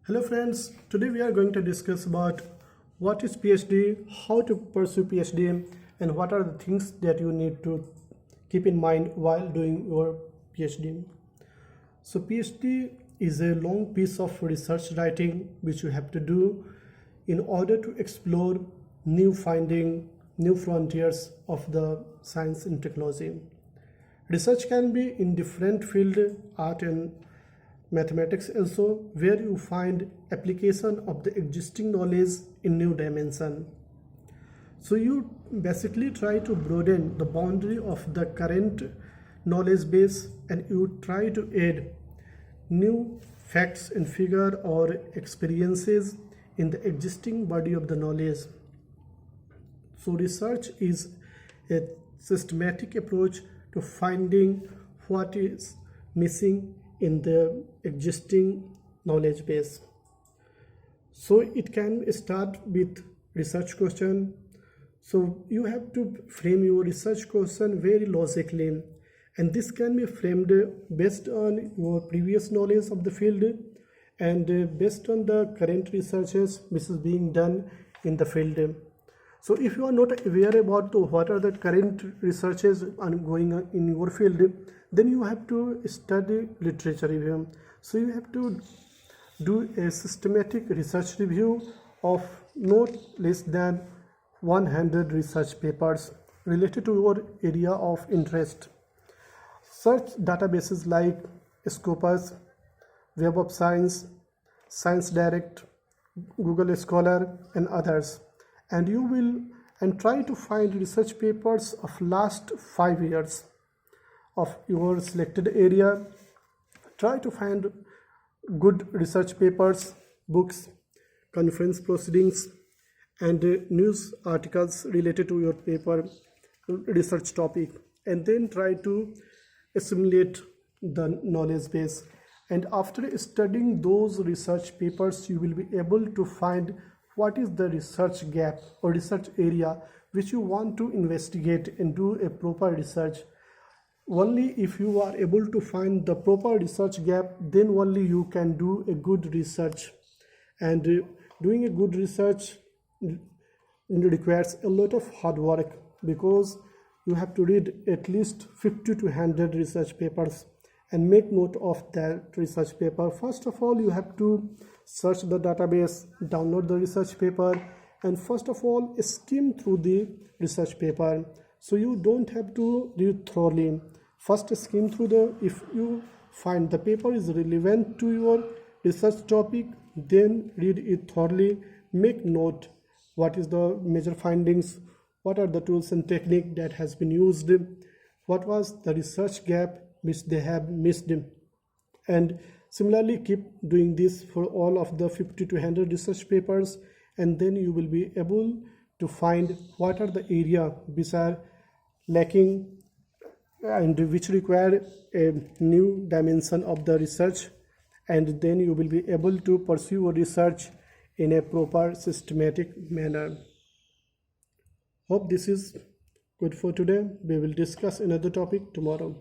Hello friends, today we are going to discuss about what is PhD, how to pursue PhD, and what are the things that you need to keep in mind while doing your PhD. So PhD is a long piece of research writing which you have to do in order to explore new finding, new frontiers of the science and technology. Research can be in different field, art and mathematics also, where you find application of the existing knowledge in new dimension. So you basically try to broaden the boundary of the current knowledge base, and you try to add new facts and figure or experiences in the existing body of the knowledge. So research is a systematic approach to finding what is missing in the existing knowledge base. So it can start with research question. So you have to frame your research question very logically, and this can be framed based on your previous knowledge of the field and based on the current researches which is being done in the field. So if you are not aware about what are the current researches going on in your field, then you have to study literature review. So you have to do a systematic research review of not less than 100 research papers related to your area of interest. Search databases like Scopus, Web of Science, Science Direct, Google Scholar and others, and you will try to find research papers of last 5 years of your selected area. Try to find good research papers, books, conference proceedings and news articles related to your paper research topic, and then try to assimilate the knowledge base. And after studying those research papers, you will be able to find what is the research gap or research area which you want to investigate and do a proper research. Only if you are able to find the proper research gap, then only you can do a good research. And doing a good research requires a lot of hard work, because you have to read at least 50 to 100 research papers and make note of that research paper. First of all, you have to search the database, download the research paper, and first of all skim through the research paper. So you don't have to read thoroughly. First skim through if you find the paper is relevant to your research topic, then read it thoroughly. Make note what is the major findings, what are the tools and technique that has been used, what was the research gap which they have missed, and similarly keep doing this for all of the 50 to 100 research papers, and then you will be able to find what are the area which are lacking and which require a new dimension of the research, and then you will be able to pursue your research in a proper systematic manner. Hope this is good for today. We will discuss another topic tomorrow.